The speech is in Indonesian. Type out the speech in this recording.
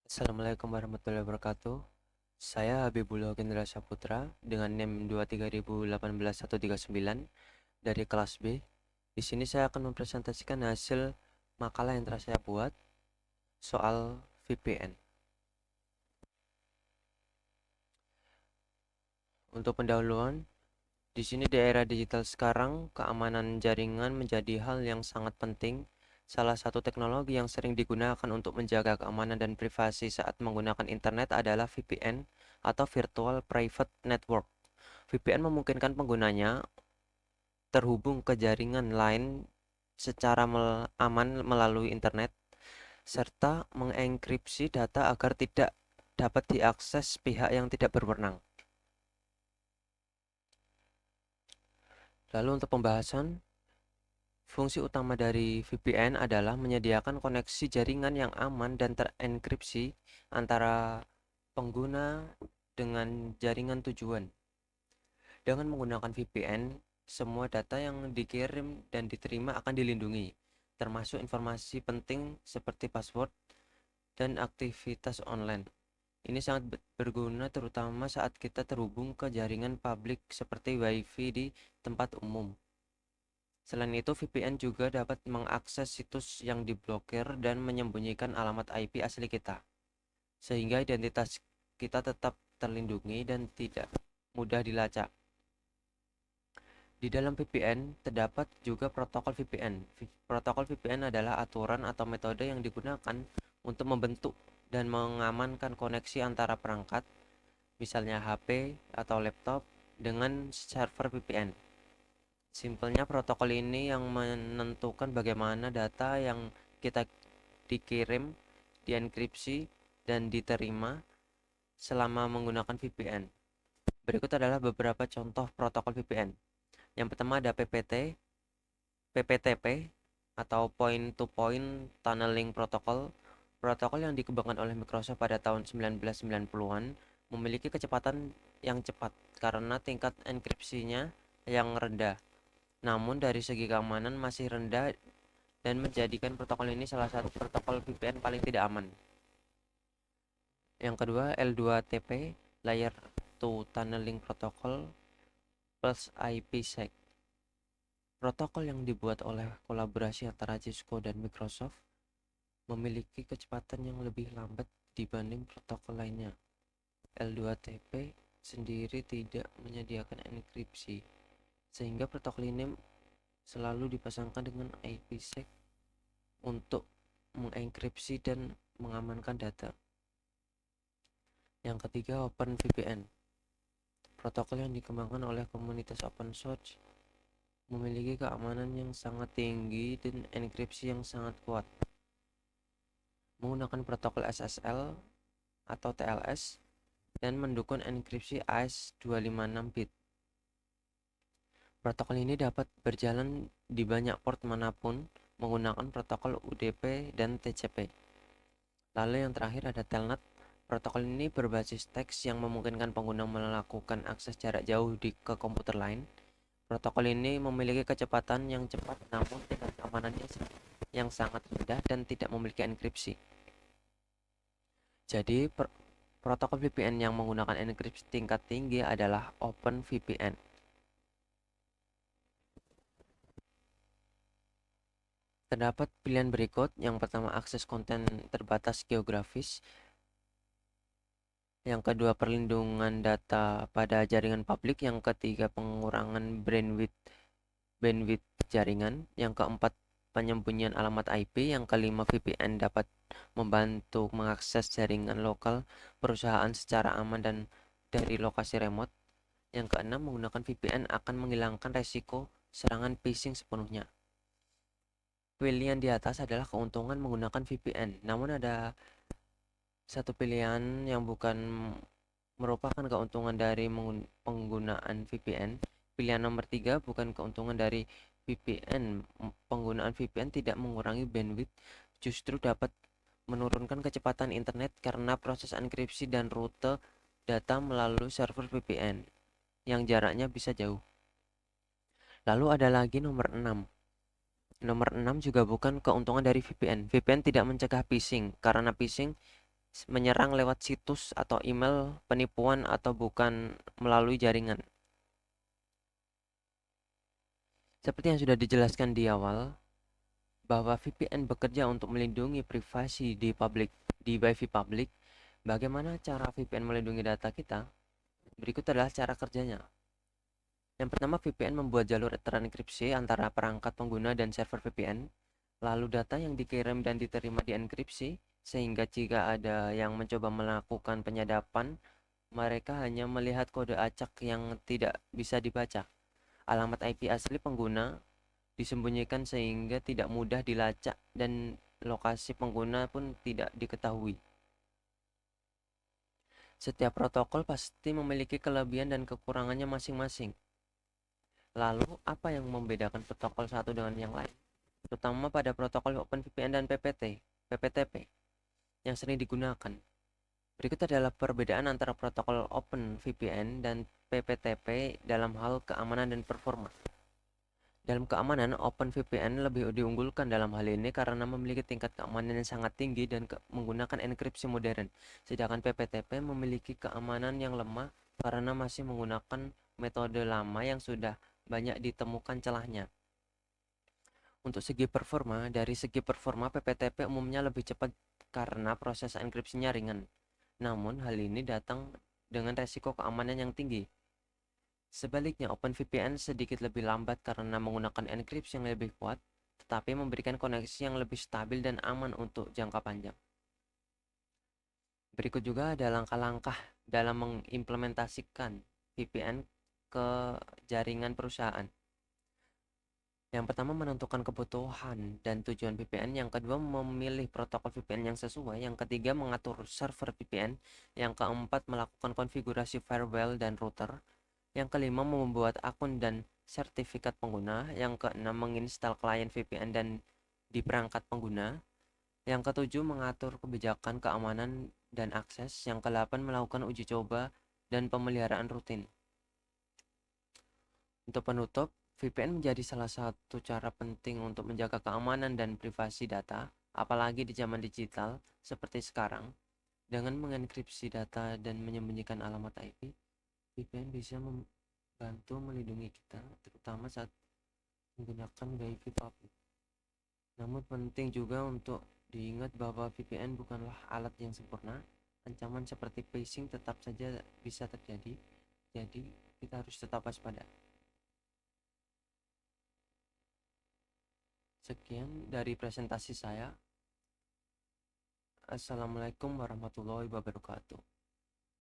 Assalamualaikum warahmatullahi wabarakatuh. Saya Habibullah Gendra Saputra dengan NIM 230181139 dari kelas B. Di sini saya akan mempresentasikan hasil makalah yang telah saya buat soal VPN. Untuk pendahuluan, di sini di era digital sekarang, keamanan jaringan menjadi hal yang sangat penting. Salah satu teknologi yang sering digunakan untuk menjaga keamanan dan privasi saat menggunakan internet adalah VPN atau Virtual Private Network. VPN memungkinkan penggunanya terhubung ke jaringan lain secara aman melalui internet, serta mengenkripsi data agar tidak dapat diakses pihak yang tidak berwenang. Lalu untuk pembahasan, fungsi utama dari VPN adalah menyediakan koneksi jaringan yang aman dan terenkripsi antara pengguna dengan jaringan tujuan. Dengan menggunakan VPN, semua data yang dikirim dan diterima akan dilindungi, termasuk informasi penting seperti password dan aktivitas online. Ini sangat berguna terutama saat kita terhubung ke jaringan publik seperti WiFi di tempat umum. Selain itu, VPN juga dapat mengakses situs yang diblokir dan menyembunyikan alamat IP asli kita, sehingga identitas kita tetap terlindungi dan tidak mudah dilacak. Di dalam VPN terdapat juga protokol VPN. Protokol VPN adalah aturan atau metode yang digunakan untuk membentuk dan mengamankan koneksi antara perangkat, misalnya HP atau laptop, dengan server VPN. Simpelnya protokol ini yang menentukan bagaimana data yang kita dikirim, dienkripsi, dan diterima selama menggunakan VPN. Berikut adalah beberapa contoh protokol VPN. Yang pertama ada PPTP atau Point to Point Tunneling Protocol. Protokol yang dikembangkan oleh Microsoft pada tahun 1990-an memiliki kecepatan yang cepat karena tingkat enkripsinya yang rendah. Namun dari segi keamanan masih rendah dan menjadikan protokol ini salah satu protokol VPN paling tidak aman. Yang kedua, L2TP, Layer 2 Tunneling Protocol plus IPsec. Protokol yang dibuat oleh kolaborasi antara Cisco dan Microsoft memiliki kecepatan yang lebih lambat dibanding protokol lainnya. L2TP sendiri tidak menyediakan enkripsi, sehingga protokol ini selalu dipasangkan dengan IPsec untuk mengenkripsi dan mengamankan data. Yang ketiga, OpenVPN. Protokol yang dikembangkan oleh komunitas open source memiliki keamanan yang sangat tinggi dan enkripsi yang sangat kuat. Menggunakan protokol SSL atau TLS dan mendukung enkripsi AES256-bit. Protokol ini dapat berjalan di banyak port manapun menggunakan protokol UDP dan TCP. Lalu yang terakhir ada Telnet. Protokol ini berbasis teks yang memungkinkan pengguna melakukan akses jarak jauh ke komputer lain. Protokol ini memiliki kecepatan yang cepat namun tingkat keamanannya yang sangat rendah dan tidak memiliki enkripsi. Jadi, protokol VPN yang menggunakan enkripsi tingkat tinggi adalah OpenVPN. Terdapat pilihan berikut. Yang pertama, akses konten terbatas geografis. Yang kedua, perlindungan data pada jaringan publik. Yang ketiga, pengurangan bandwidth jaringan. Yang keempat, penyembunyian alamat IP. Yang kelima, VPN dapat membantu mengakses jaringan lokal perusahaan secara aman dan dari lokasi remote. Yang keenam, menggunakan VPN akan menghilangkan resiko serangan phishing sepenuhnya. Pilihan di atas adalah keuntungan menggunakan VPN, namun ada satu pilihan yang bukan merupakan keuntungan dari penggunaan VPN. Pilihan nomor 3 bukan keuntungan dari VPN. Penggunaan VPN tidak mengurangi bandwidth, justru dapat menurunkan kecepatan internet karena proses enkripsi dan rute data melalui server VPN yang jaraknya bisa jauh. Lalu ada lagi nomor 6. Nomor 6 juga bukan keuntungan dari VPN. VPN tidak mencegah phishing karena phishing menyerang lewat situs atau email penipuan atau bukan melalui jaringan. Seperti yang sudah dijelaskan di awal, bahwa VPN bekerja untuk melindungi privasi di Wi-Fi publik. Bagaimana cara VPN melindungi data kita? Berikut adalah cara kerjanya. Yang pertama, VPN membuat jalur terenkripsi antara perangkat pengguna dan server VPN. Lalu data yang dikirim dan diterima dienkripsi, sehingga jika ada yang mencoba melakukan penyadapan, mereka hanya melihat kode acak yang tidak bisa dibaca. Alamat IP asli pengguna disembunyikan sehingga tidak mudah dilacak dan lokasi pengguna pun tidak diketahui. Setiap protokol pasti memiliki kelebihan dan kekurangannya masing-masing. Lalu, apa yang membedakan protokol satu dengan yang lain? Terutama pada protokol OpenVPN dan PPTP yang sering digunakan. Berikut adalah perbedaan antara protokol OpenVPN dan PPTP dalam hal keamanan dan performa. Dalam keamanan, OpenVPN lebih diunggulkan dalam hal ini karena memiliki tingkat keamanan yang sangat tinggi dan menggunakan enkripsi modern. Sedangkan PPTP memiliki keamanan yang lemah karena masih menggunakan metode lama yang sudah banyak ditemukan celahnya. Untuk dari segi performa PPTP umumnya lebih cepat karena proses enkripsinya ringan. Namun, hal ini datang dengan resiko keamanan yang tinggi. Sebaliknya, OpenVPN sedikit lebih lambat karena menggunakan enkripsi yang lebih kuat, tetapi memberikan koneksi yang lebih stabil dan aman untuk jangka panjang. Berikut juga ada langkah-langkah dalam mengimplementasikan VPN ke jaringan perusahaan. Yang pertama, menentukan kebutuhan dan tujuan VPN. Yang kedua, memilih protokol VPN yang sesuai. Yang ketiga, mengatur server VPN. Yang keempat, melakukan konfigurasi firewall dan router. Yang kelima, membuat akun dan sertifikat pengguna. Yang keenam, menginstal klien VPN dan di perangkat pengguna. Yang ketujuh, mengatur kebijakan keamanan dan akses. Yang kedelapan, melakukan uji coba dan pemeliharaan rutin. Untuk penutup, VPN menjadi salah satu cara penting untuk menjaga keamanan dan privasi data, apalagi di zaman digital seperti sekarang. Dengan mengenkripsi data dan menyembunyikan alamat IP, VPN bisa membantu melindungi kita, terutama saat menggunakan Wi-Fi publik. Namun penting juga untuk diingat bahwa VPN bukanlah alat yang sempurna. Ancaman seperti phishing tetap saja bisa terjadi, jadi kita harus tetap waspada. Sekian dari presentasi saya. Assalamualaikum warahmatullahi wabarakatuh.